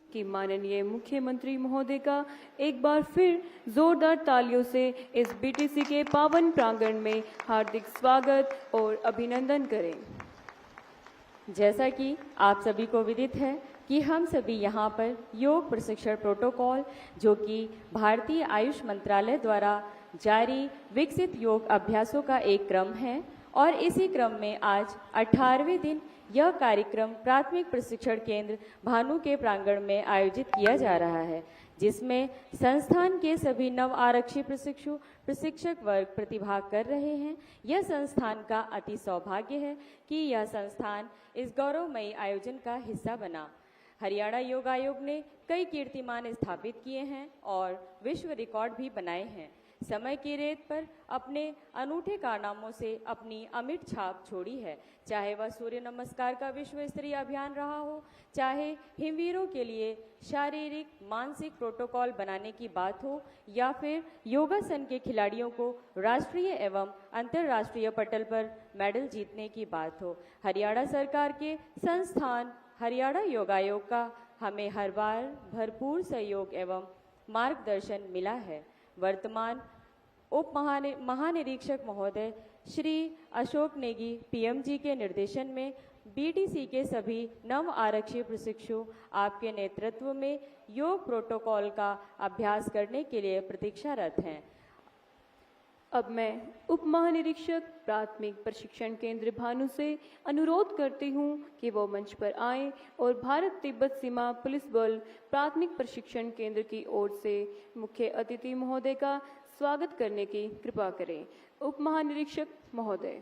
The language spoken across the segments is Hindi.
कि माननीय मुख्यमंत्री महोदय का एक बार फिर जोरदार तालियों से इस बीटीसी के पावन प्रांगण में हार्दिक स्वागत और अभिनंदन करें। जैसा कि आप सभी को विदित है कि हम सभी यहाँ पर योग प्रशिक्षण प्रोटोकॉल, जो कि भारतीय आयुष मंत्रालय द्वारा जारी विकसित योग अभ्यासों का एक क्रम है, और इसी क्रम में आज 18वें दिन यह कार्यक्रम प्राथमिक प्रशिक्षण केंद्र भानु के प्रांगण में आयोजित किया जा रहा है, जिसमें संस्थान के सभी नव आरक्षी प्रशिक्षक वर्ग प्रतिभाग कर रहे हैं। यह संस्थान का अति सौभाग्य है कि यह संस्थान इस गौरवमयी आयोजन का हिस्सा बना। हरियाणा योग आयोग ने कई कीर्तिमान स्थापित किए हैं और विश्व रिकॉर्ड भी बनाए हैं। समय की रेत पर अपने अनूठे कारनामों से अपनी अमिट छाप छोड़ी है, चाहे वह सूर्य नमस्कार का विश्व स्तरीय अभियान रहा हो, चाहे हिमवीरों के लिए शारीरिक मानसिक प्रोटोकॉल बनाने की बात हो, या फिर योगासन के खिलाड़ियों को राष्ट्रीय एवं अंतर्राष्ट्रीय पटल पर मेडल जीतने की बात हो। हरियाणा सरकार के संस्थान हरियाणा योग आयोग का हमें हर बार भरपूर सहयोग एवं मार्गदर्शन मिला है। वर्तमान उप महानिरीक्षक महोदय श्री अशोक नेगी पीएमजी के निर्देशन में बीटीसी के सभी नव आरक्षी प्रशिक्षु आपके नेतृत्व में योग प्रोटोकॉल का अभ्यास करने के लिए प्रतीक्षारत हैं। अब मैं उप महानिरीक्षक प्राथमिक प्रशिक्षण केंद्र भानु से अनुरोध करती हूं कि वो मंच पर आएं और भारत तिब्बत सीमा पुलिस बल प्राथमिक प्रशिक्षण केंद्र की ओर से मुख्य अतिथि महोदय का स्वागत करने की कृपा करें। उप महानिरीक्षक महोदय।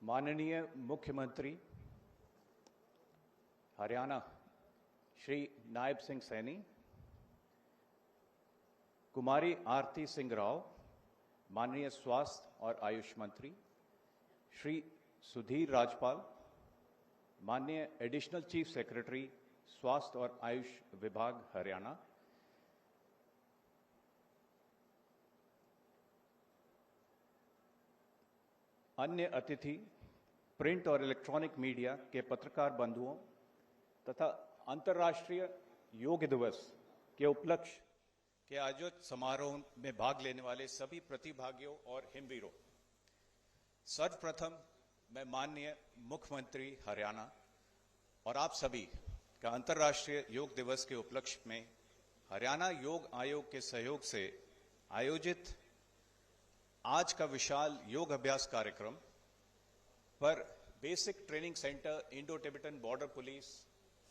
माननीय मुख्यमंत्री हरियाणा श्री नायब सिंह सैनी, कुमारी आरती सिंह राव, माननीय स्वास्थ्य और आयुष मंत्री श्री सुधीर राजपाल, माननीय एडिशनल चीफ सेक्रेटरी स्वास्थ्य और आयुष विभाग हरियाणा, अन्य अतिथि, प्रिंट और इलेक्ट्रॉनिक मीडिया के पत्रकार बंधुओं तथा अंतर्राष्ट्रीय योग दिवस के उपलक्ष्य के आयोजित समारोह में भाग लेने वाले सभी प्रतिभागियों और हिमवीरों, सर्वप्रथम मैं माननीय मुख्यमंत्री हरियाणा और आप सभी का अंतर्राष्ट्रीय योग दिवस के उपलक्ष्य में हरियाणा योग आयोग के सहयोग से आयोजित आज का विशाल योग अभ्यास कार्यक्रम पर basic training centre Indo Tibetan border police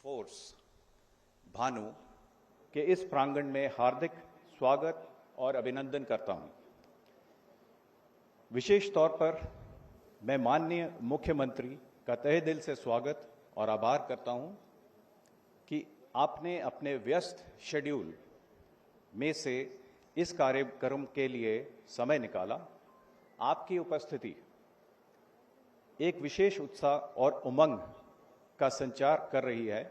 force Bhanu के इस प्रांगण में हार्दिक स्वागत और अभिनंदन करता हूं। विशेष तौर पर मैं माननीय मुख्यमंत्री का तहे दिल से स्वागत और आभार करता हूं कि आपने अपने व्यस्त शेड्यूल में से इस कार्यक्रम के लिए समय निकाला। आपकी उपस्थिति एक विशेष उत्साह और उमंग का संचार कर रही है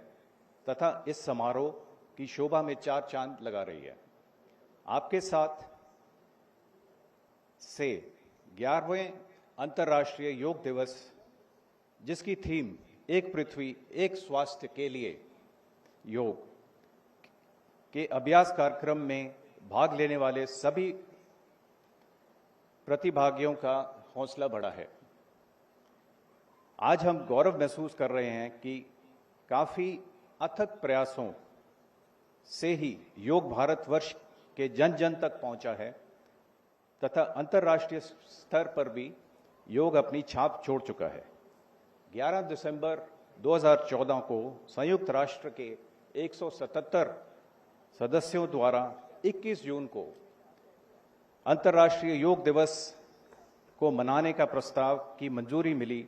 तथा इस समारोह की शोभा में चार चांद लगा रही है। आपके साथ से 11वें अंतर्राष्ट्रीय योग दिवस, जिसकी थीम एक पृथ्वी एक स्वास्थ्य के लिए योग के अभ्यास कार्यक्रम में भाग लेने वाले सभी प्रतिभागियों का हौसला बढ़ा है। आज हम गौरव महसूस कर रहे हैं कि काफी अथक प्रयासों से ही योग भारतवर्ष के जन जन तक पहुंचा है तथा अंतर्राष्ट्रीय स्तर पर भी योग अपनी छाप छोड़ चुका है। 11 दिसंबर 2014 को संयुक्त राष्ट्र के 177 सदस्यों द्वारा 21 जून को अंतर्राष्ट्रीय योग दिवस को मनाने का प्रस्ताव की मंजूरी मिली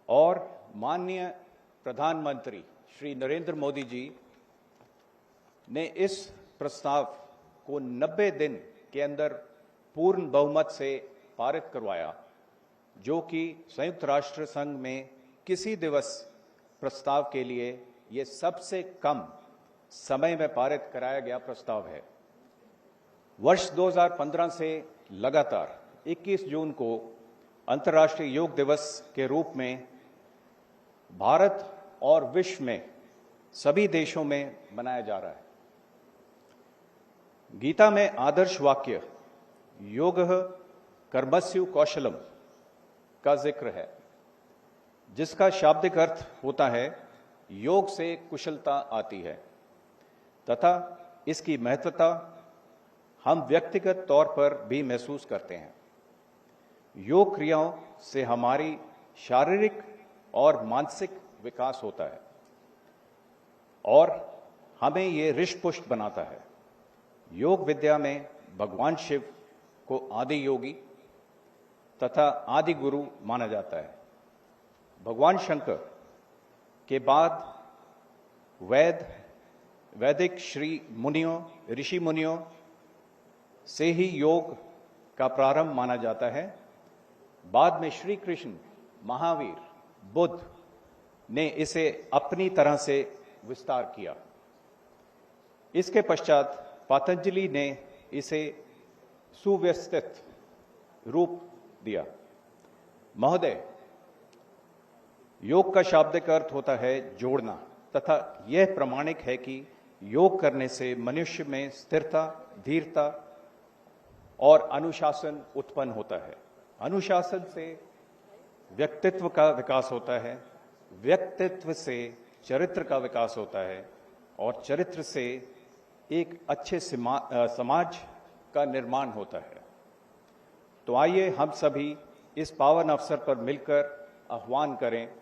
और माननीय प्रधानमंत्री श्री नरेंद्र मोदी जी ने इस प्रस्ताव को 90 दिन के अंदर पूर्ण बहुमत से पारित करवाया जो कि संयुक्त राष्ट्र संघ में किसी दिवस प्रस्ताव के लिए ये सबसे कम समय में पारित कराया गया प्रस्ताव है। वर्ष 2015 से लगातार 21 जून को अंतर्राष्ट्रीय योग दिवस के रूप में भारत और विश्व में सभी देशों में मनाया जा रहा है। गीता में आदर्श वाक्य योगः कर्मस्यु कौशलम का जिक्र है, जिसका शाब्दिक अर्थ होता है योग से कुशलता आती है तथा इसकी महत्वता हम व्यक्तिगत तौर पर भी महसूस करते हैं। योग क्रियाओं से हमारी शारीरिक और मानसिक विकास होता है और हमें ये हृष्ट-पुष्ट बनाता है। योग विद्या में भगवान शिव को आदि योगी तथा आदि गुरु माना जाता है। भगवान शंकर के बाद वैदिक ऋषि मुनियों से ही योग का प्रारंभ माना जाता है। बाद में श्री कृष्ण, महावीर, बुद्ध ने इसे अपनी तरह से विस्तार किया। इसके पश्चात पतंजलि ने इसे सुव्यवस्थित रूप दिया। महोदय, योग का शाब्दिक अर्थ होता है जोड़ना तथा यह प्रमाणिक है कि योग करने से मनुष्य में स्थिरता, धीरता और अनुशासन उत्पन्न होता है। अनुशासन से व्यक्तित्व का विकास होता है, व्यक्तित्व से चरित्र का विकास होता है और चरित्र से एक अच्छे समाज का निर्माण होता है। तो आइए हम सभी इस पावन अवसर पर मिलकर आह्वान करें,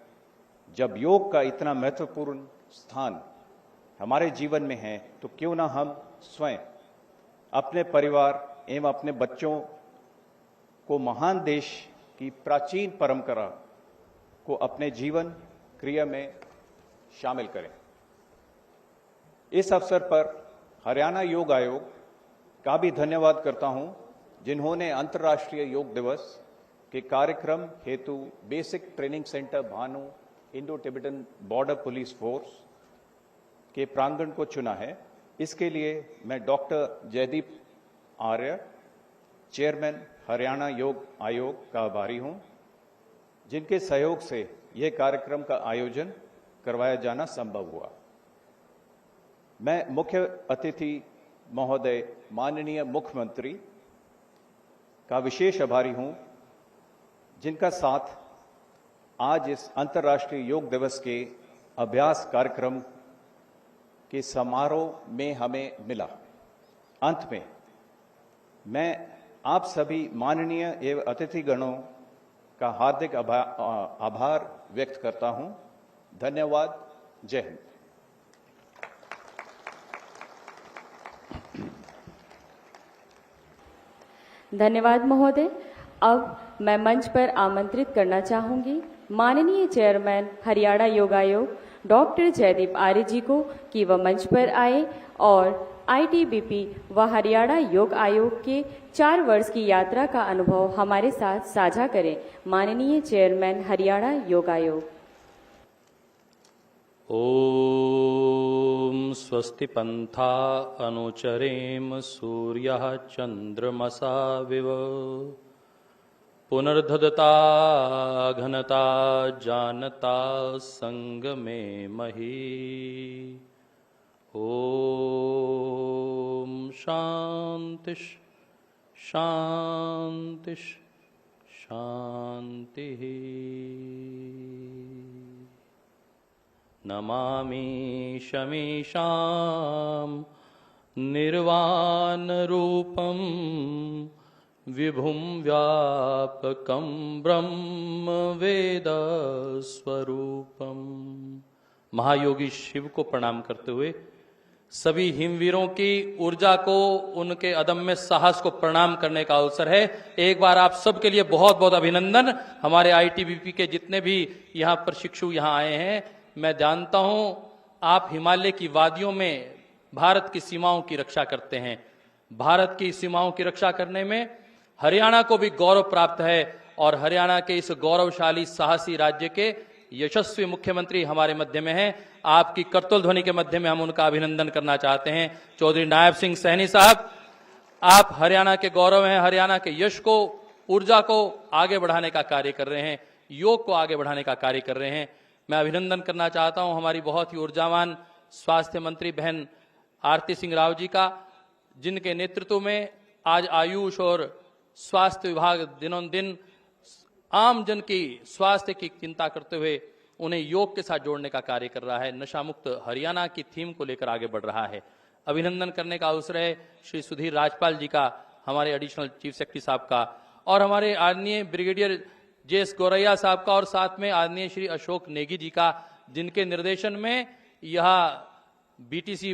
जब योग का इतना महत्वपूर्ण स्थान हमारे जीवन में है तो क्यों ना हम स्वयं, अपने परिवार एवं अपने बच्चों को महान देश की प्राचीन परंपरा को अपने जीवन क्रिया में शामिल करें। इस अवसर पर हरियाणा योग आयोग का भी धन्यवाद करता हूं, जिन्होंने अंतर्राष्ट्रीय योग दिवस के कार्यक्रम हेतु basic training centre Bhanu Indo Tibetan border police force के प्रांगण को चुना है। इसके लिए मैं डॉक्टर जयदीप आर्य, चेयरमैन हरियाणा योग आयोग का आभारी हूं, जिनके सहयोग से यह कार्यक्रम का आयोजन करवाया जाना संभव हुआ। मैं मुख्य अतिथि महोदय माननीय मुख्यमंत्री का विशेष आभारी हूं, जिनका साथ आज इस अंतर्राष्ट्रीय योग दिवस के अभ्यास कार्यक्रम के समारोह में हमें मिला। अंत में मैं आप सभी माननीय एवं अतिथिगणों का हार्दिक आभार व्यक्त करता हूं। धन्यवाद। जय हिंद। धन्यवाद महोदय। अब मैं मंच पर आमंत्रित करना चाहूंगी माननीय चेयरमैन हरियाणा योग आयोग डॉक्टर जयदीप आर्य जी को कि वह मंच पर आए और आईटीबीपी व हरियाणा योग आयोग के 4 वर्ष की यात्रा का अनुभव हमारे साथ साझा करें। माननीय चेयरमैन हरियाणा योग आयोग। ओम स्वस्ति पंथा अनुचरेम सूर्यः चंद्रमसा विव पुनर्धदता घनता जानता संगमे मही। ओम शांति शांति शांति। नमामि शमीशां निर्वाण रूपं विभुं व्यापकं ब्रह्म वेद स्वरूपम। महायोगी शिव को प्रणाम करते हुए सभी हिमवीरों की ऊर्जा को, उनके अदम्य साहस को प्रणाम करने का अवसर है। एक बार आप सबके लिए बहुत बहुत अभिनंदन। हमारे आईटीबीपी के जितने भी यहाँ प्रशिक्षु यहाँ आए हैं, मैं जानता हूं आप हिमालय की वादियों में भारत की सीमाओं की रक्षा करते हैं। भारत की सीमाओं की रक्षा करने में हरियाणा को भी गौरव प्राप्त है और हरियाणा के इस गौरवशाली साहसी राज्य के यशस्वी मुख्यमंत्री हमारे मध्य में हैं। आपकी करतल ध्वनि के मध्य में हम उनका अभिनंदन करना चाहते हैं। चौधरी नायब सिंह सैनी साहब, आप हरियाणा के गौरव हैं, हरियाणा के यश को, ऊर्जा को आगे बढ़ाने का कार्य कर रहे हैं, योग को आगे बढ़ाने का कार्य कर रहे हैं। मैं अभिनंदन करना चाहता हूं हमारी बहुत ही ऊर्जावान स्वास्थ्य मंत्री बहन आरती सिंह राव जी का, जिनके नेतृत्व में आज आयुष और स्वास्थ्य विभाग दिनों दिन आम जन की स्वास्थ्य की चिंता करते हुए उन्हें योग के साथ जोड़ने का कार्य कर रहा है, नशा मुक्त हरियाणा की थीम को लेकर आगे बढ़ रहा है। अभिनंदन करने का अवसर है श्री सुधीर राजपाल जी का, हमारे एडिशनल चीफ सेक्रेटरी साहब का, और हमारे आदरणीय ब्रिगेडियर जेएस गौरैया साहब का, और साथ में आदरणीय श्री अशोक नेगी जी का, जिनके निर्देशन में यह बीटीसी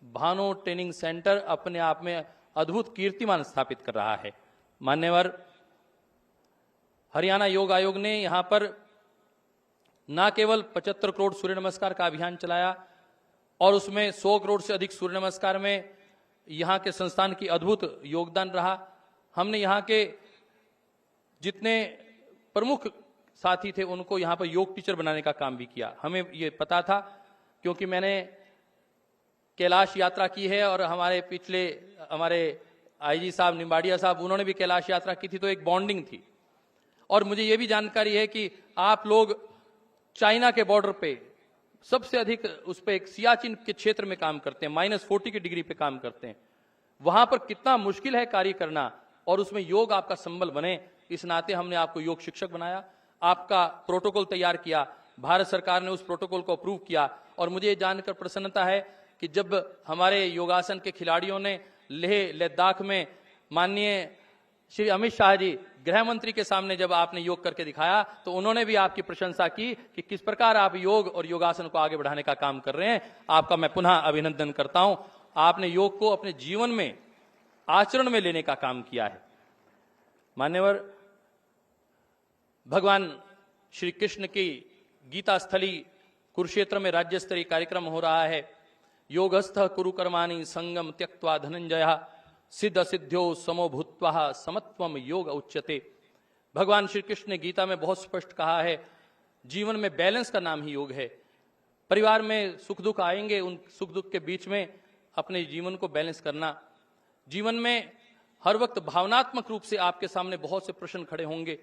भानो ट्रेनिंग सेंटर अपने आप में अद्भुत कीर्तिमान स्थापित कर रहा है। मान्यवर, हरियाणा योग आयोग ने यहां पर न केवल 75 करोड़ सूर्य नमस्कार का अभियान चलाया और उसमें 100 करोड़ से अधिक सूर्य नमस्कार में यहां के संस्थान की अद्भुत योगदान रहा। हमने यहां के जितने प्रमुख साथी थे उनको यहां पर योग टीचर बनाने का काम भी किया। हमें ये पता था क्योंकि मैंने कैलाश यात्रा की है और हमारे आईजी साहब निम्बाड़िया साहब, उन्होंने भी कैलाश यात्रा की थी, तो एक बॉन्डिंग थी। और मुझे ये भी जानकारी है कि आप लोग चाइना के बॉर्डर पे सबसे अधिक उस पे एक सियाचिन के क्षेत्र में काम करते हैं, -40 की डिग्री पे काम करते हैं। वहां पर कितना मुश्किल है कार्य करना, और उसमें योग आपका संबल बने, इस नाते हमने आपको योग शिक्षक बनाया, आपका प्रोटोकॉल तैयार किया, भारत सरकार ने उस प्रोटोकॉल को अप्रूव किया। और मुझे ये जानकर प्रसन्नता है कि जब हमारे योगासन के खिलाड़ियों ने लेह लद्दाख में माननीय श्री अमित शाह जी गृह मंत्री के सामने जब आपने योग करके दिखाया, तो उन्होंने भी आपकी प्रशंसा की कि किस प्रकार आप योग और योगासन को आगे बढ़ाने का काम कर रहे हैं। आपका मैं पुनः अभिनंदन करता हूं। आपने योग को अपने जीवन में आचरण में लेने का काम किया है। मान्यवर, भगवान श्री कृष्ण की गीता स्थली कुरुक्षेत्र में राज्य स्तरीय कार्यक्रम हो रहा है। योगस्थ कुरु कर्माणि संगम त्यक्त्वा धनंजय सिद्ध सिद्ध्यो समो भूत्वा समत्वम योग उच्यते। भगवान श्री कृष्ण ने गीता में बहुत स्पष्ट कहा है, जीवन में बैलेंस का नाम ही योग है। परिवार में सुख दुख आएंगे, उन सुख दुख के बीच में अपने जीवन को बैलेंस करना। जीवन में हर वक्त भावनात्मक रूप से आपके सामने बहुत से प्रश्न खड़े होंगे,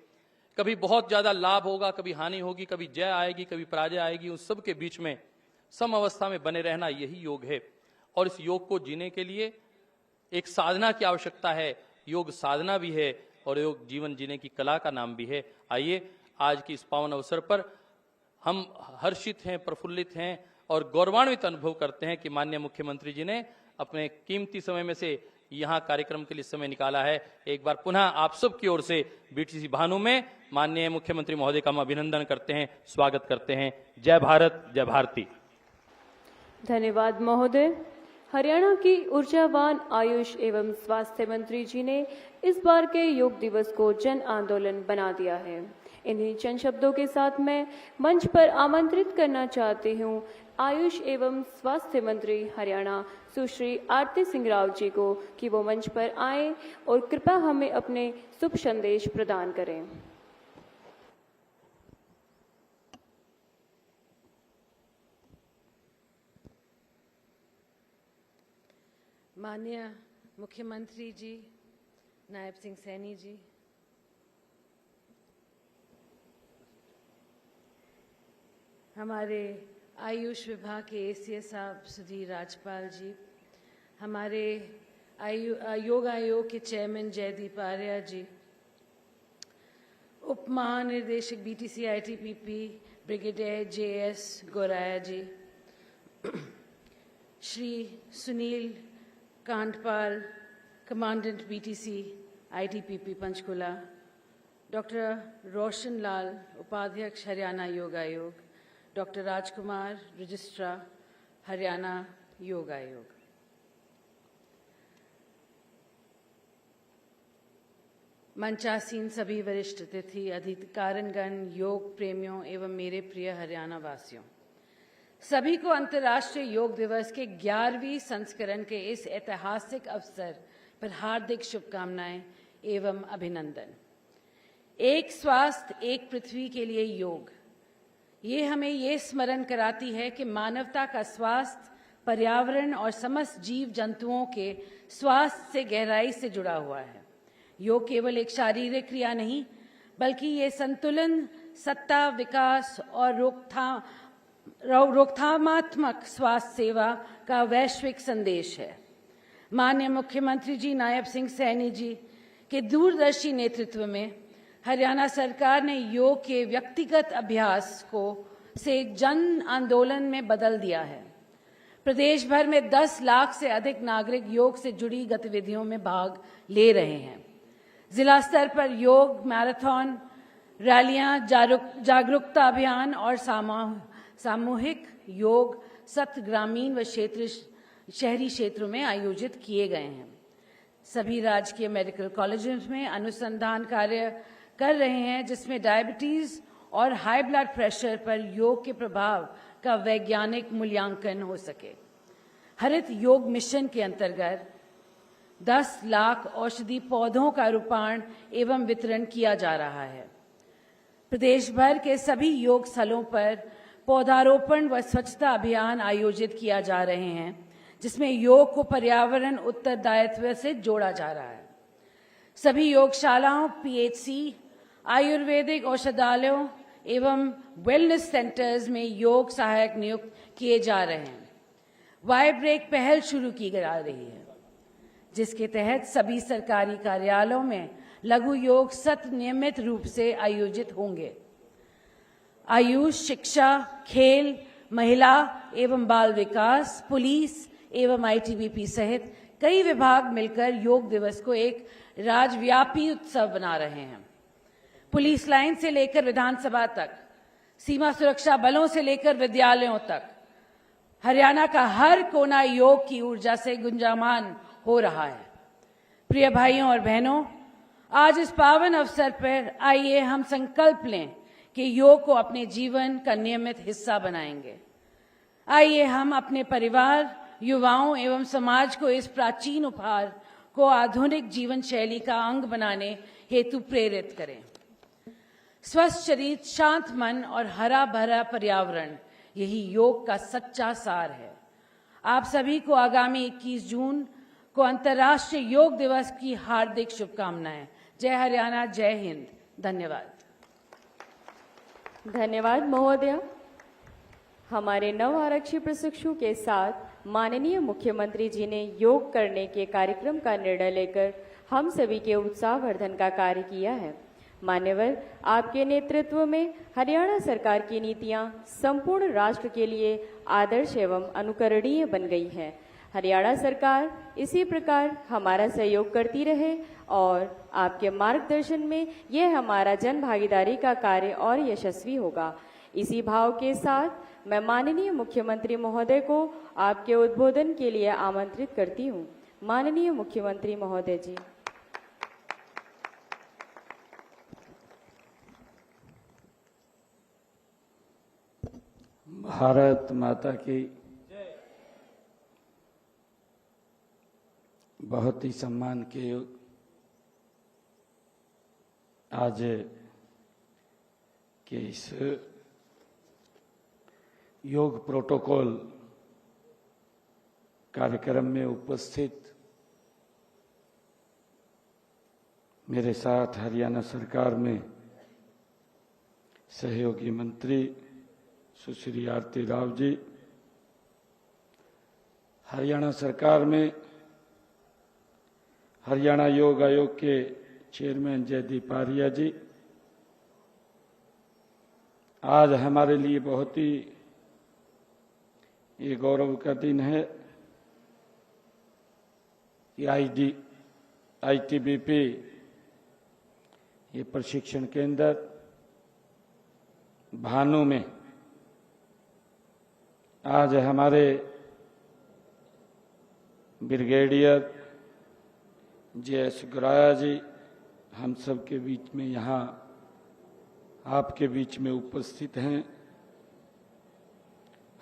कभी बहुत ज्यादा लाभ होगा, कभी हानि होगी, कभी जय आएगी, कभी पराजय आएगी। उस सब के बीच में सम अवस्था में बने रहना यही योग है। और इस योग को जीने के लिए एक साधना की आवश्यकता है। योग साधना भी है और योग जीवन जीने की कला का नाम भी है। आइए आज की इस पावन अवसर पर हम हर्षित हैं, प्रफुल्लित हैं और गौरवान्वित अनुभव करते हैं कि माननीय मुख्यमंत्री जी ने अपने कीमती समय में से यहाँ कार्यक्रम के लिए समय निकाला है। एक बार पुनः आप सब की ओर से बीटीसी भानु में माननीय मुख्यमंत्री महोदय का हम अभिनंदन करते हैं, स्वागत करते हैं। जय भारत, जय भारती। धन्यवाद महोदय। हरियाणा की ऊर्जावान आयुष एवं स्वास्थ्य मंत्री जी ने इस बार के योग दिवस को जन आंदोलन बना दिया है। इन्हीं चंद शब्दों के साथ मैं मंच पर आमंत्रित करना चाहती हूँ आयुष एवं स्वास्थ्य मंत्री हरियाणा सुश्री आरती सिंह राव जी को कि वो मंच पर आएं और कृपया हमें अपने शुभ संदेश प्रदान करें। माननीय मुख्यमंत्री जी नायब सिंह सैनी जी, हमारे आयुष विभाग के एसीएस साहब सुधीर राजपाल जी, हमारे योग आयोग के चेयरमैन जयदीप आर्या जी, उप महानिदेशक BTC आईटीपीपी brigadier JS Gauraiya ji, Shri Sunil Kandpal commandant BTC ITBP Panchkula, doctor Roshan Lal उपाध्यक्ष हरियाणा योग आयोग, डॉक्टर राजकुमार रजिस्ट्रार हरियाणा योग आयोग, मंचासीन सभी वरिष्ठ अतिथि, अधिकारणगण, योग प्रेमियों एवं मेरे प्रिय हरियाणा वासियों, सभी को अंतर्राष्ट्रीय योग दिवस के 11वीं संस्करण के इस ऐतिहासिक अवसर पर हार्दिक शुभकामनाएं एवं अभिनंदन। एक स्वास्थ्य एक पृथ्वी के लिए योग, ये हमें ये स्मरण कराती है कि मानवता का स्वास्थ्य पर्यावरण और समस्त जीव जंतुओं के स्वास्थ्य से गहराई से जुड़ा हुआ है। योग केवल एक शारीरिक क्रिया नहीं, बल्कि ये संतुलन, सत्ता, विकास और रोकथामात्मक स्वास्थ्य सेवा का वैश्विक संदेश है। माननीय मुख्यमंत्री जी नायब सिंह सैनी जी के दूरदर्शी नेतृत्व में हरियाणा सरकार ने योग के व्यक्तिगत अभ्यास को से जन आंदोलन में बदल दिया है। प्रदेश भर में 10 लाख से अधिक नागरिक योग से जुड़ी गतिविधियों में भाग ले रहे हैं। जिला स्तर पर योग मैराथन, रैलियां, जागरूकता अभियान और सामूहिक योग सत्र ग्रामीण व शहरी क्षेत्रों में आयोजित किए गए हैं। सभी राजकीय मेडिकल कॉलेजों में अनुसंधान कार्य कर रहे हैं, जिसमें डायबिटीज और हाई ब्लड प्रेशर पर योग के प्रभाव का वैज्ञानिक मूल्यांकन हो सके। हरित योग मिशन के अंतर्गत 10 लाख औषधि पौधों का रोपण एवं वितरण किया जा रहा है। प्रदेश भर के सभी योग स्थलों पर पौधारोपण व स्वच्छता अभियान आयोजित किया जा रहे हैं, जिसमें योग को पर्यावरण उत्तरदायित्व से जोड़ा जा रहा है। सभी योगशालाओं, पीएचसी, आयुर्वेदिक औषधालयों एवं वेलनेस सेंटर्स में योग सहायक नियुक्त किए जा रहे हैं। वाइब्रेक पहल शुरू की जा रही है, जिसके तहत सभी सरकारी कार्यालयों में लघु योग सत्र नियमित रूप से आयोजित होंगे। आयुष, शिक्षा, खेल, महिला एवं बाल विकास, पुलिस एवं आईटीबीपी सहित कई विभाग मिलकर योग दिवस को एक राज्यव्यापी उत्सव बना रहे हैं। पुलिस लाइन से लेकर विधानसभा तक, सीमा सुरक्षा बलों से लेकर विद्यालयों तक, हरियाणा का हर कोना योग की ऊर्जा से गुंजायमान हो रहा है। प्रिय भाइयों और बहनों, आज इस पावन अवसर पर आइए हम संकल्प लें कि योग को अपने जीवन का नियमित हिस्सा बनाएंगे। आइए हम अपने परिवार, युवाओं एवं समाज को इस प्राचीन उपहार को आधुनिक जीवन शैली का अंग बनाने हेतु प्रेरित करें। स्वस्थ शरीर, शांत मन और हरा भरा पर्यावरण, यही योग का सच्चा सार है। आप सभी को आगामी 21 जून को अंतर्राष्ट्रीय योग दिवस की हार्दिक शुभकामनाएं। जय हरियाणा, जय हिंद। धन्यवाद। धन्यवाद महोदय। हमारे नव आरक्षी प्रशिक्षु के साथ माननीय मुख्यमंत्री जी ने योग करने के कार्यक्रम का निर्णय लेकर हम सभी के उत्साहवर्धन का कार्य किया है। मान्यवर, आपके नेतृत्व में हरियाणा सरकार की नीतियां संपूर्ण राष्ट्र के लिए आदर्श एवं अनुकरणीय बन गई हैं। हरियाणा सरकार इसी प्रकार हमारा सहयोग करती रहे और आपके मार्गदर्शन में यह हमारा जन भागीदारी का कार्य और यशस्वी होगा। इसी भाव के साथ मैं माननीय मुख्यमंत्री महोदय को आपके उद्बोधन के लिए आमंत्रित करती हूँ। माननीय मुख्यमंत्री महोदय जी। भारत माता की बहुत ही सम्मान के आज के इस योग प्रोटोकॉल कार्यक्रम में उपस्थित मेरे साथ हरियाणा सरकार में सहयोगी मंत्री सुश्री आरती राव जी, हरियाणा सरकार में हरियाणा योग आयोग के चेयरमैन जयदीप आर्या जी, आज हमारे लिए बहुत ही ये गौरव का दिन है कि आईटीबीपी ये प्रशिक्षण केंद्र भानु में आज हमारे ब्रिगेडियर जे.एस. गुराया जी हम सब के बीच में यहाँ आपके बीच में उपस्थित हैं।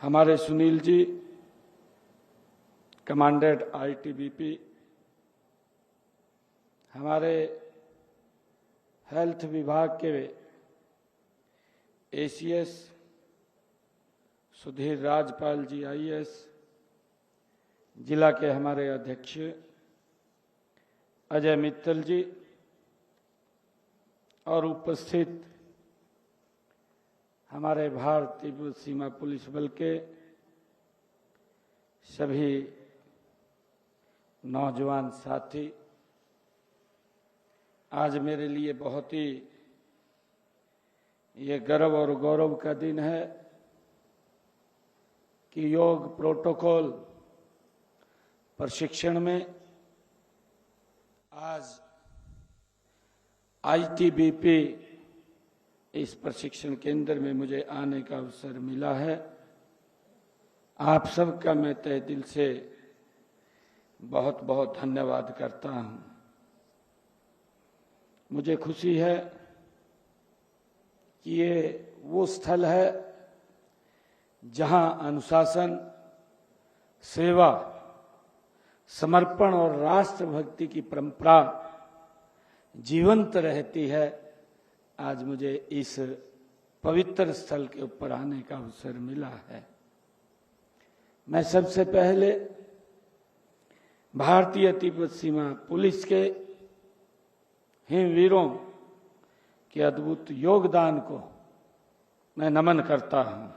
हमारे सुनील जी कमांडेंट आईटीबीपी, हमारे हेल्थ विभाग के एसीएस सुधीर राजपाल जी आईएएस, जिला के हमारे अध्यक्ष अजय मित्तल जी और उपस्थित हमारे भारतीय तिब्बत सीमा पुलिस बल के सभी नौजवान साथी, आज मेरे लिए बहुत ही ये गर्व और गौरव का दिन है कि योग प्रोटोकॉल प्रशिक्षण में आज आईटीबीपी इस प्रशिक्षण केंद्र में मुझे आने का अवसर मिला है। आप सबका मैं तहे दिल से बहुत बहुत धन्यवाद करता हूं। मुझे खुशी है कि ये वो स्थल है जहां अनुशासन, सेवा, समर्पण और राष्ट्रभक्ति की परंपरा जीवंत रहती है। आज मुझे इस पवित्र स्थल के ऊपर आने का अवसर मिला है। मैं सबसे पहले भारतीय तिब्बत सीमा पुलिस के हिमवीरों के अद्भुत योगदान को मैं नमन करता हूं।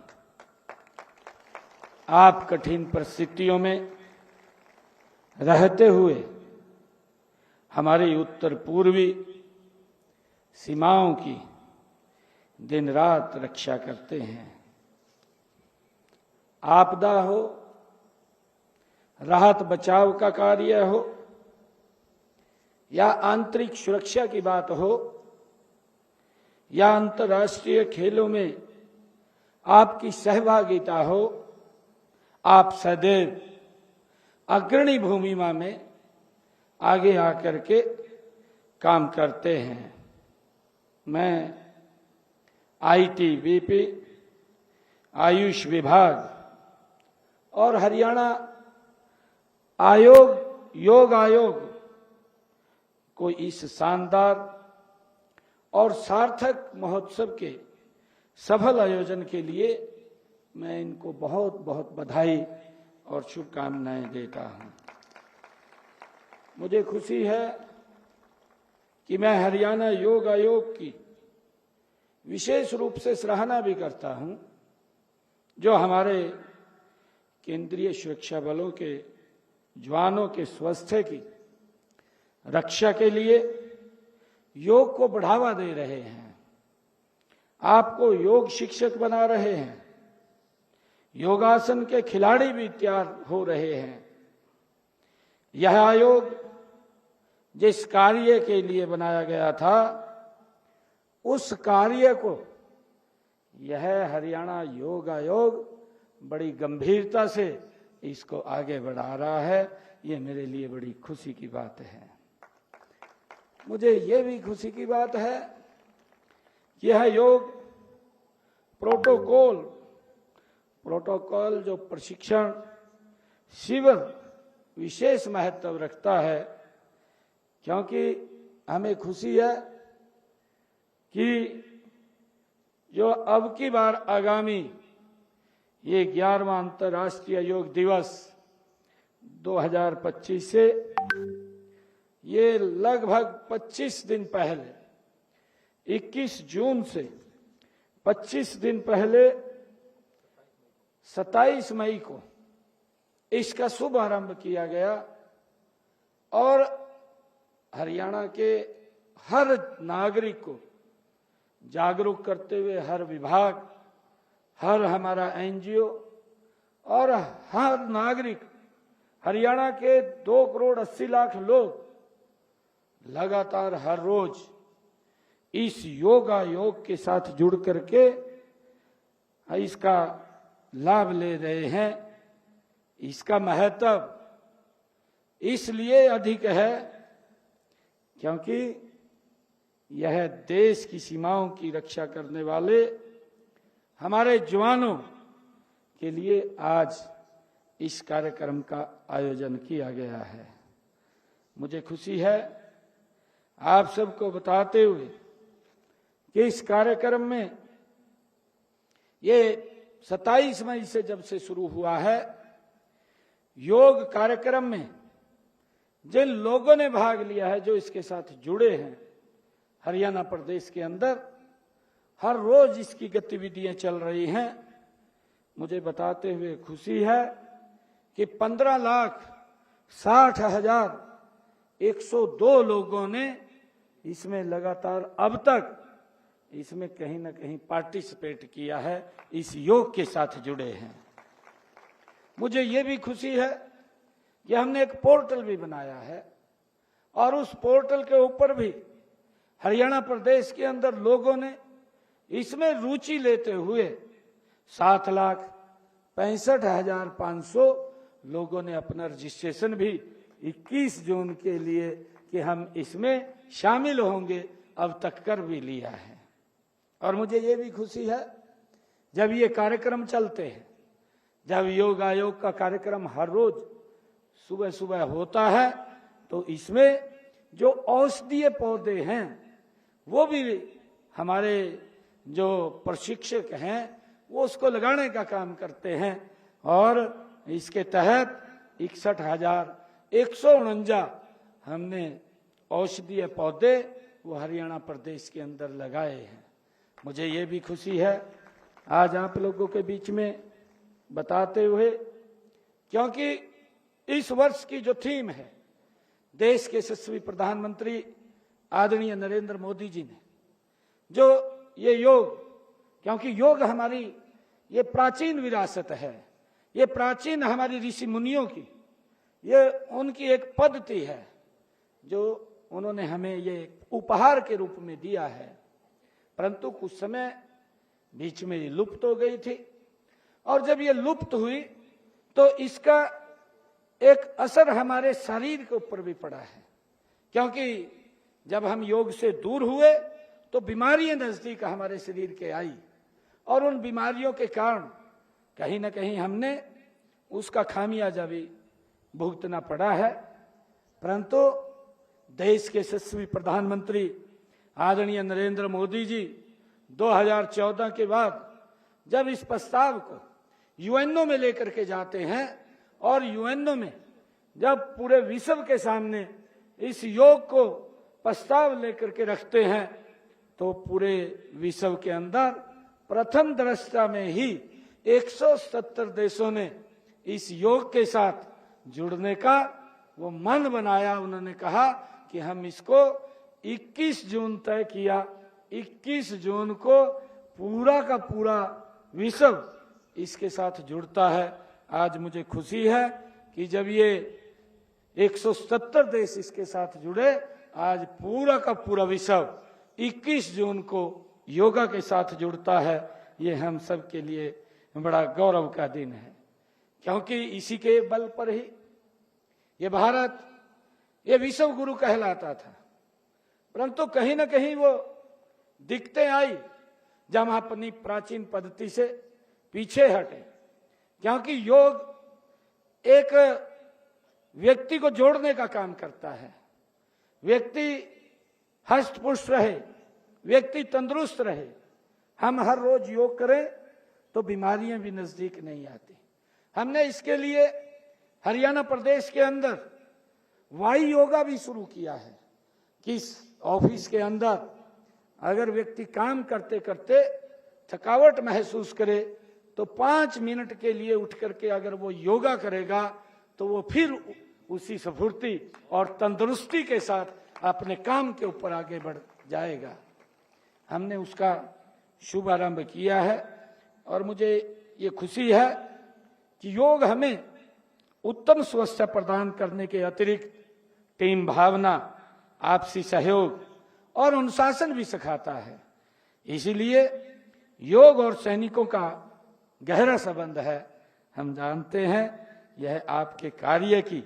आप कठिन परिस्थितियों में रहते हुए हमारी उत्तर पूर्वी सीमाओं की दिन रात रक्षा करते हैं। आपदा हो, राहत बचाव का कार्य हो या आंतरिक सुरक्षा की बात हो या अंतर्राष्ट्रीय खेलों में आपकी सहभागिता हो, आप सदैव अग्रणी भूमिका में आगे आकर के काम करते हैं। मैं आईटीबीपी, आयुष विभाग और हरियाणा योग आयोग को इस शानदार और सार्थक महोत्सव के सफल आयोजन के लिए मैं इनको बहुत बहुत बधाई और शुभकामनाएं देता हूं। मुझे खुशी है कि मैं हरियाणा योग आयोग की विशेष रूप से सराहना भी करता हूं, जो हमारे केंद्रीय सुरक्षा बलों के जवानों के स्वास्थ्य की रक्षा के लिए योग को बढ़ावा दे रहे हैं, आपको योग शिक्षक बना रहे हैं, योगासन के खिलाड़ी भी तैयार हो रहे हैं। यह आयोग जिस कार्य के लिए बनाया गया था, उस कार्य को यह हरियाणा योग आयोग बड़ी गंभीरता से इसको आगे बढ़ा रहा है। ये मेरे लिए बड़ी खुशी की बात है। मुझे ये भी खुशी की बात है कि यह योग प्रोटोकॉल जो प्रशिक्षण शिविर विशेष महत्व रखता है, क्योंकि हमें खुशी है कि जो अब की बार आगामी ये 11वां अंतर्राष्ट्रीय योग दिवस 2025 से ये लगभग 25 दिन पहले 21 जून से 25 दिन पहले 27 मई को इसका शुभारंभ किया गया और हरियाणा के हर नागरिक को जागरूक करते हुए हर विभाग, हर हमारा एनजीओ और हर नागरिक, हरियाणा के 2 करोड़ 80 लाख लोग लगातार हर रोज इस योगा योग के साथ जुड़ करके इसका लाभ ले रहे हैं। इसका महत्व इसलिए अधिक है क्योंकि यह देश की सीमाओं की रक्षा करने वाले हमारे जवानों के लिए आज इस कार्यक्रम का आयोजन किया गया है। मुझे खुशी है आप सबको बताते हुए कि इस कार्यक्रम में ये 27 मई से जब से शुरू हुआ है, योग कार्यक्रम में जिन लोगों ने भाग लिया है, जो इसके साथ जुड़े हैं, हरियाणा प्रदेश के अंदर हर रोज इसकी गतिविधियां चल रही हैं। मुझे बताते हुए खुशी है कि 15,60,102 लोगों ने इसमें लगातार अब तक इसमें कहीं ना कहीं पार्टिसिपेट किया है, इस योग के साथ जुड़े हैं। मुझे ये भी खुशी है कि हमने एक पोर्टल भी बनाया है और उस पोर्टल के ऊपर भी हरियाणा प्रदेश के अंदर लोगों ने इसमें रुचि लेते हुए 7,65,500 लोगों ने अपना रजिस्ट्रेशन भी 21 जून के लिए कि हम इसमें शामिल होंगे अब तक कर भी लिया है। और मुझे ये भी खुशी है जब ये कार्यक्रम चलते हैं, जब योग आयोग का कार्यक्रम हर रोज सुबह सुबह होता है, तो इसमें जो औषधीय पौधे हैं वो भी हमारे जो प्रशिक्षक हैं वो उसको लगाने का काम करते हैं। और इसके तहत 61,149 हमने औषधीय पौधे वो हरियाणा प्रदेश के अंदर लगाए हैं। मुझे ये भी खुशी है आज आप लोगों के बीच में बताते हुए, क्योंकि इस वर्ष की जो थीम है, देश के यशस्वी प्रधानमंत्री आदरणीय नरेंद्र मोदी जी ने जो ये योग, क्योंकि योग हमारी ये प्राचीन विरासत है, ये प्राचीन हमारी ऋषि मुनियों की ये उनकी एक पद्धति है जो उन्होंने हमें ये उपहार के रूप में दिया है, परंतु कुछ समय बीच में ये लुप्त हो गई थी। और जब ये लुप्त हुई तो इसका एक असर हमारे शरीर के ऊपर भी पड़ा है, क्योंकि जब हम योग से दूर हुए तो बीमारियां नजदीक हमारे शरीर के आई और उन बीमारियों के कारण कहीं ना कहीं हमने उसका खामियाजा भी भुगतना पड़ा है। परंतु देश के यशस्वी प्रधानमंत्री आदरणीय नरेंद्र मोदी जी 2014 के बाद जब इस प्रस्ताव को यूएनओ में लेकर के जाते हैं और यूएनओ में जब पूरे विश्व के सामने इस योग को प्रस्ताव लेकर के रखते हैं, तो पूरे विश्व के अंदर प्रथम दृष्टया में ही 170 देशों ने इस योग के साथ जुड़ने का वो मन बनाया। उन्होंने कहा कि हम इसको 21 जून तय किया, 21 जून को पूरा का पूरा विश्व इसके साथ जुड़ता है। आज मुझे खुशी है कि जब ये 170 देश इसके साथ जुड़े, आज पूरा का पूरा विश्व 21 जून को योगा के साथ जुड़ता है। ये हम सब के लिए बड़ा गौरव का दिन है, क्योंकि इसी के बल पर ही ये भारत ये विश्व गुरु कहलाता था। परंतु कहीं ना कहीं वो दिक्कतें आई जब हम अपनी प्राचीन पद्धति से पीछे हटे, क्योंकि योग एक व्यक्ति को जोड़ने का काम करता है। व्यक्ति हष्ट पुष्ट रहे, व्यक्ति तंदुरुस्त रहे। हम हर रोज योग करें तो बीमारियां भी नजदीक नहीं आती। हमने इसके लिए हरियाणा प्रदेश के अंदर वायु योगा भी शुरू किया है कि ऑफिस के अंदर अगर व्यक्ति काम करते करते थकावट महसूस करे तो 5 मिनट के लिए उठ करके अगर वो योगा करेगा तो वो फिर उसी स्फूर्ति और तंदुरुस्ती के साथ अपने काम के ऊपर आगे बढ़ जाएगा। हमने उसका शुभारंभ किया है और मुझे ये खुशी है कि योग हमें उत्तम स्वास्थ्य प्रदान करने के अतिरिक्त टीम भावना, आपसी सहयोग और अनुशासन भी सिखाता है। इसीलिए योग और सैनिकों का गहरा संबंध है। हम जानते हैं यह आपके कार्य की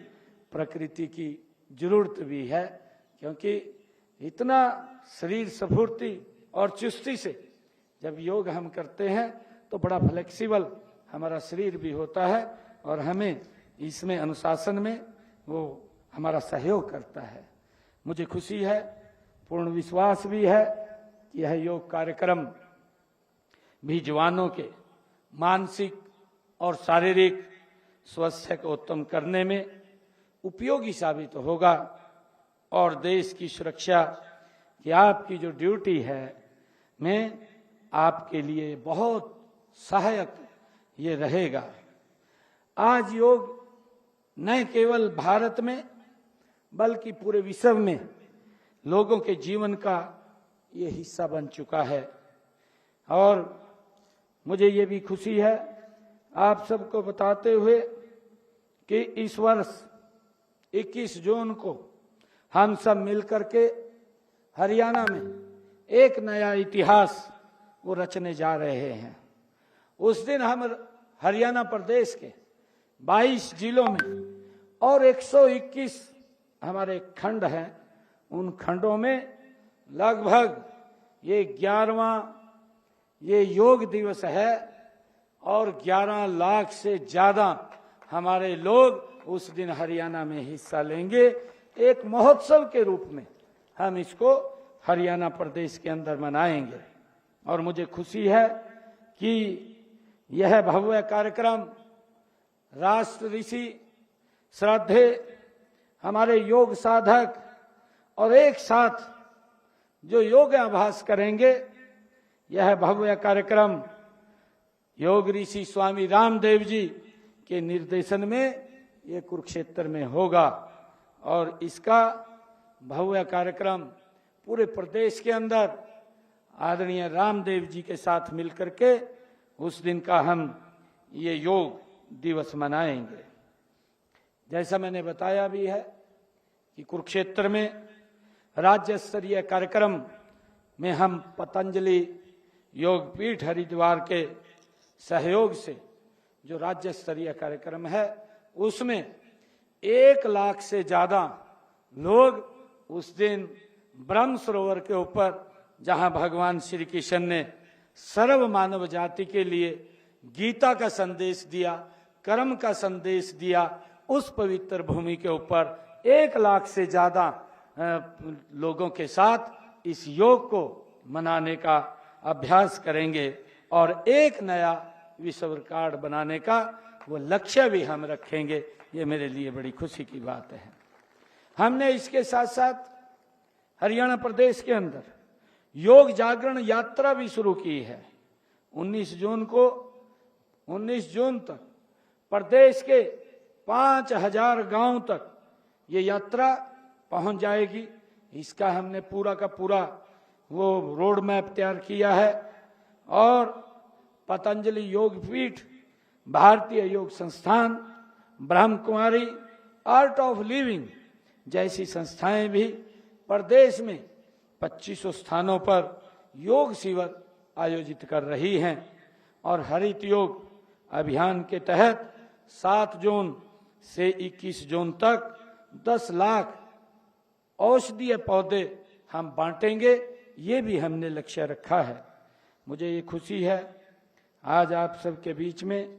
प्रकृति की जरूरत भी है, क्योंकि इतना शरीर स्फूर्ति और चुस्ती से जब योग हम करते हैं तो बड़ा फ्लेक्सिबल हमारा शरीर भी होता है और हमें इसमें अनुशासन में वो हमारा सहयोग करता है। मुझे खुशी है, पूर्ण विश्वास भी है कि यह योग कार्यक्रम भी जवानों के मानसिक और शारीरिक स्वास्थ्य को उत्तम करने में उपयोगी साबित होगा और देश की सुरक्षा की आपकी जो ड्यूटी है में आपके लिए बहुत सहायक ये रहेगा। आज योग न केवल भारत में बल्कि पूरे विश्व में लोगों के जीवन का ये हिस्सा बन चुका है और मुझे ये भी खुशी है आप सबको बताते हुए कि इस वर्ष 21 जून को हम सब मिलकर के हरियाणा में एक नया इतिहास वो रचने जा रहे हैं। उस दिन हम हरियाणा प्रदेश के 22 जिलों में और 121 हमारे खंड हैं, उन खंडों में लगभग ये 11वां ये योग दिवस है और 11 लाख से ज्यादा हमारे लोग उस दिन हरियाणा में हिस्सा लेंगे। एक महोत्सव के रूप में हम इसको हरियाणा प्रदेश के अंदर मनाएंगे और मुझे खुशी है कि यह भव्य कार्यक्रम राष्ट्र ऋषि श्रद्धे हमारे योग साधक और एक साथ जो योगाभ्यास करेंगे, यह भव्य कार्यक्रम योग ऋषि स्वामी रामदेव जी के निर्देशन में ये कुरुक्षेत्र में होगा और इसका भव्य कार्यक्रम पूरे प्रदेश के अंदर आदरणीय रामदेव जी के साथ मिलकर के उस दिन का हम ये योग दिवस मनाएंगे। जैसा मैंने बताया भी है कि कुरुक्षेत्र में राज्य स्तरीय कार्यक्रम में हम पतंजलि योग पीठ हरिद्वार के सहयोग से जो राज्य स्तरीय कार्यक्रम है उसमें 1 लाख से ज्यादा लोग उस दिन ब्रह्म सरोवर के ऊपर जहां भगवान श्री कृष्ण ने सर्व मानव जाति के लिए गीता का संदेश दिया, कर्म का संदेश दिया, उस पवित्र भूमि के ऊपर 1 लाख से ज्यादा लोगों के साथ इस योग को मनाने का अभ्यास करेंगे और एक नया विश्व रिकॉर्ड बनाने का वो लक्ष्य भी हम रखेंगे। ये मेरे लिए बड़ी खुशी की बात है। हमने इसके साथ साथ हरियाणा प्रदेश के अंदर योग जागरण यात्रा भी शुरू की है। 19 जून तक प्रदेश के 5000 गांव तक ये यात्रा पहुंच जाएगी। इसका हमने पूरा का पूरा वो रोड मैप तैयार किया है और पतंजलि योग पीठ, भारतीय योग संस्थान, Brahma Kumari, art of living जैसी संस्थाएं भी प्रदेश में 2500 स्थानों पर योग शिविर आयोजित कर रही हैं और हरित योग अभियान के तहत 7 जून से 21 जून तक 10 लाख औषधीय पौधे हम बांटेंगे। ये भी हमने लक्ष्य रखा है। मुझे ये खुशी है आज आप सबके बीच में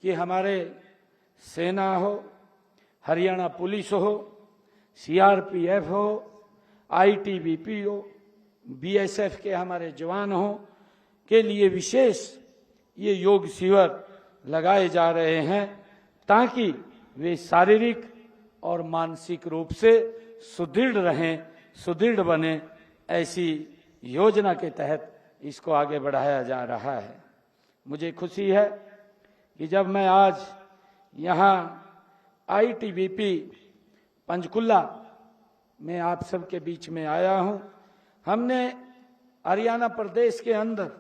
कि हमारे सेना हो, हरियाणा पुलिस हो, सीआरपीएफ हो, आईटीबीपी हो, बीएसएफ के हमारे जवान हो के लिए विशेष ये योग शिविर लगाए जा रहे हैं ताकि वे शारीरिक और मानसिक रूप से सुदृढ़ रहें, सुदृढ़ बने। ऐसी योजना के तहत इसको आगे बढ़ाया जा रहा है। मुझे खुशी है कि जब मैं आज यहाँ आईटीबीपी पंचकुला में आप सबके बीच में आया हूँ, हमने हरियाणा प्रदेश के अंदर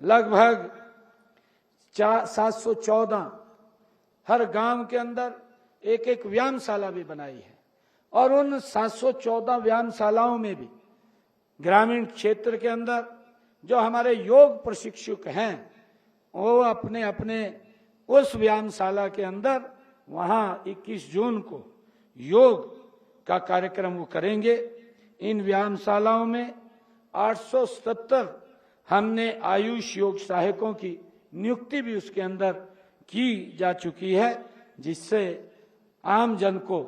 लगभग 714 हर गांव के अंदर एक एक व्यायामशाला भी बनाई है और उन 714 व्यायामशालाओं में भी ग्रामीण क्षेत्र के अंदर जो हमारे योग प्रशिक्षक हैं वो अपने अपने उस व्यायामशाला के अंदर वहां 21 जून को योग का कार्यक्रम वो करेंगे। इन व्यायामशालाओं में 877 हमने आयुष योग सहायकों की नियुक्ति भी उसके अंदर की जा चुकी है जिससे आम जन को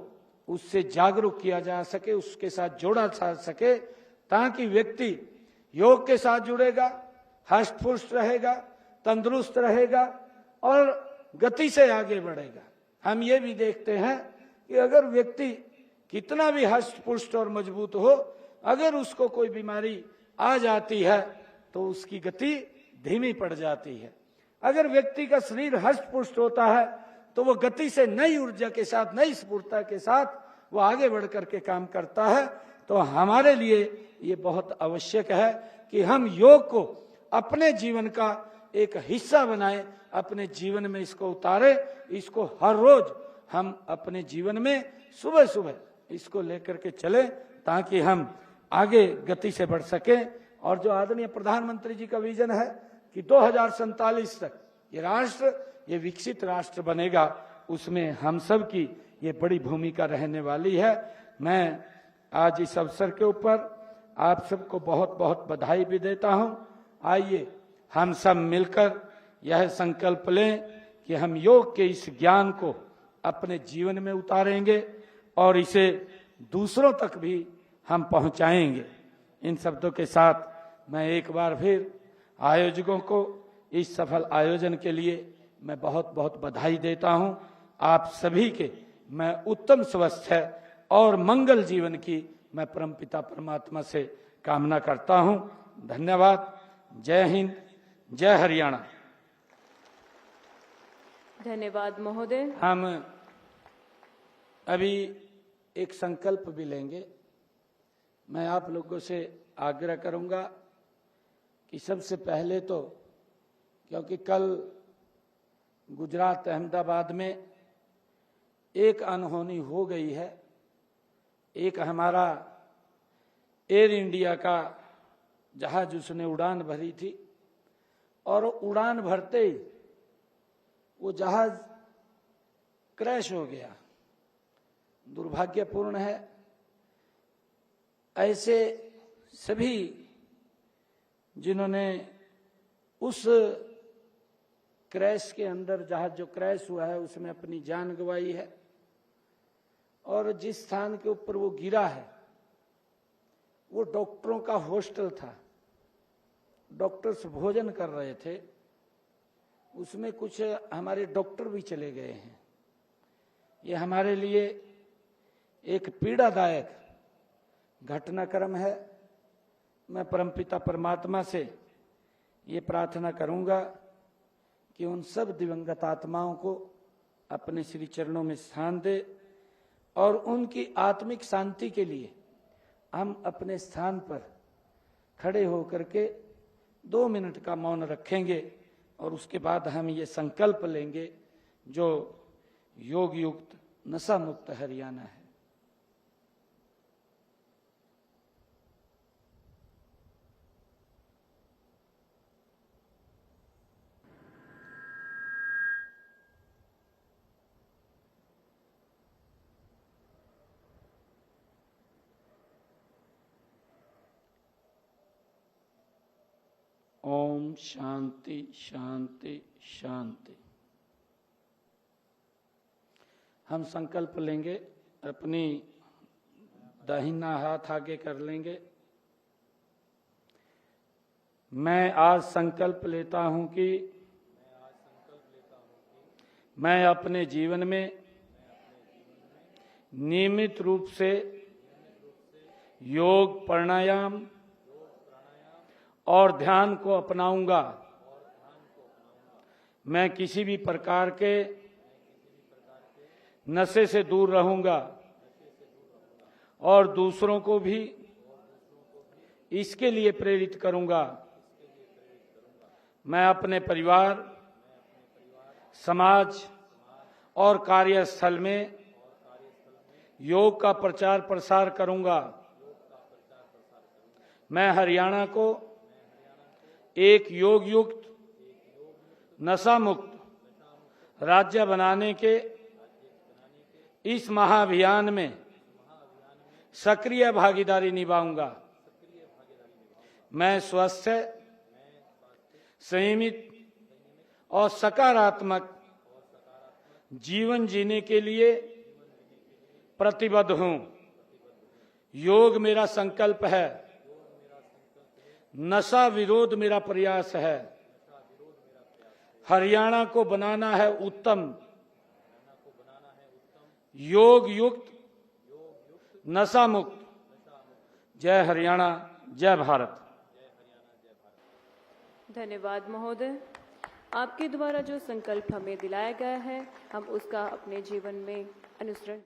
उससे जागरूक किया जा सके, उसके साथ जोड़ा जा सके ताकि व्यक्ति योग के साथ जुड़ेगा, हष्ट पुष्ट रहेगा, तंदुरुस्त रहेगा और गति से आगे बढ़ेगा। हम ये भी देखते हैं कि अगर व्यक्ति कितना भी हष्ट पुष्ट और मजबूत हो, अगर उसको कोई बीमारी आ जाती है तो उसकी गति धीमी पड़ जाती है। अगर व्यक्ति का शरीर हष्ट पुष्ट होता है तो वो गति से नई ऊर्जा के साथ, नई स्फूर्ता के साथ वो आगे बढ़ करके काम करता है। तो हमारे लिए ये बहुत आवश्यक है कि हम योग को अपने जीवन का एक हिस्सा बनाएं, अपने जीवन में इसको उतारें, इसको हर रोज हम अपने जीवन में सुबह सुबह इसको लेकर के चलें ताकि हम आगे गति से बढ़ सकें। और जो आदरणीय प्रधानमंत्री जी का विजन है कि 2047 तक ये राष्ट्र, ये विकसित राष्ट्र बनेगा, उसमें हम सब की ये बड़ी भूमिका रहने वाली है। मैं आज इस अवसर के ऊपर आप सबको बहुत बहुत बधाई भी देता हूं। आइए हम सब मिलकर यह संकल्प लें कि हम योग के इस ज्ञान को अपने जीवन में उतारेंगे और इसे दूसरों तक भी हम पहुंचाएंगे। इन शब्दों के साथ मैं एक बार फिर आयोजकों को इस सफल आयोजन के लिए मैं बहुत बहुत बधाई देता हूं। आप सभी के मैं उत्तम स्वास्थ्य और मंगल जीवन की मैं परमपिता परमात्मा से कामना करता हूं। धन्यवाद। जय हिंद, जय हरियाणा। धन्यवाद महोदय। हम अभी एक संकल्प भी लेंगे। मैं आप लोगों से आग्रह करूंगा कि सबसे पहले तो, क्योंकि कल गुजरात अहमदाबाद में एक अनहोनी हो गई है। एक हमारा एयर इंडिया का जहाज, उसने उड़ान भरी थी और उड़ान भरते ही वो जहाज क्रैश हो गया। दुर्भाग्यपूर्ण है। ऐसे सभी जिन्होंने उस क्रैश के अंदर, जहाज जो क्रैश हुआ है उसमें अपनी जान गंवाई है, और जिस स्थान के ऊपर वो गिरा है वो डॉक्टरों का हॉस्टल था। डॉक्टर्स भोजन कर रहे थे, उसमें कुछ हमारे डॉक्टर भी चले गए हैं। ये हमारे लिए एक पीड़ादायक घटनाक्रम है। मैं परमपिता परमात्मा से ये प्रार्थना करूंगा कि उन सब दिवंगत आत्माओं को अपने श्री चरणों में स्थान दे और उनकी आत्मिक शांति के लिए हम अपने स्थान पर खड़े होकर के 2 मिनट का मौन रखेंगे और उसके बाद हम ये संकल्प लेंगे जो योग युक्त नशा मुक्त हरियाणा है। ओम शांति शांति शांति। हम संकल्प लेंगे, अपनी दाहिना हाथ आगे कर लेंगे। मैं आज संकल्प लेता हूं कि मैं अपने जीवन में नियमित रूप से योग, प्राणायाम और ध्यान को अपनाऊंगा। मैं किसी भी प्रकार के नशे से दूर रहूंगा और दूसरों को भी इसके लिए प्रेरित करूंगा। मैं अपने परिवार, समाज और कार्यस्थल में योग का प्रचार प्रसार करूंगा। मैं हरियाणा को एक योग युक्त, नशा मुक्त राज्य बनाने के इस महाअभियान में सक्रिय भागीदारी निभाऊंगा। मैं स्वस्थ, संयमित और सकारात्मक जीवन जीने के लिए प्रतिबद्ध हूं। योग मेरा संकल्प है। नशा विरोध मेरा प्रयास है। हरियाणा को बनाना है उत्तम, योग युक्त, नशा मुक्त। जय हरियाणा, जय भारत। धन्यवाद महोदय। आपके द्वारा जो संकल्प हमें दिलाया गया है, हम उसका अपने जीवन में अनुसरण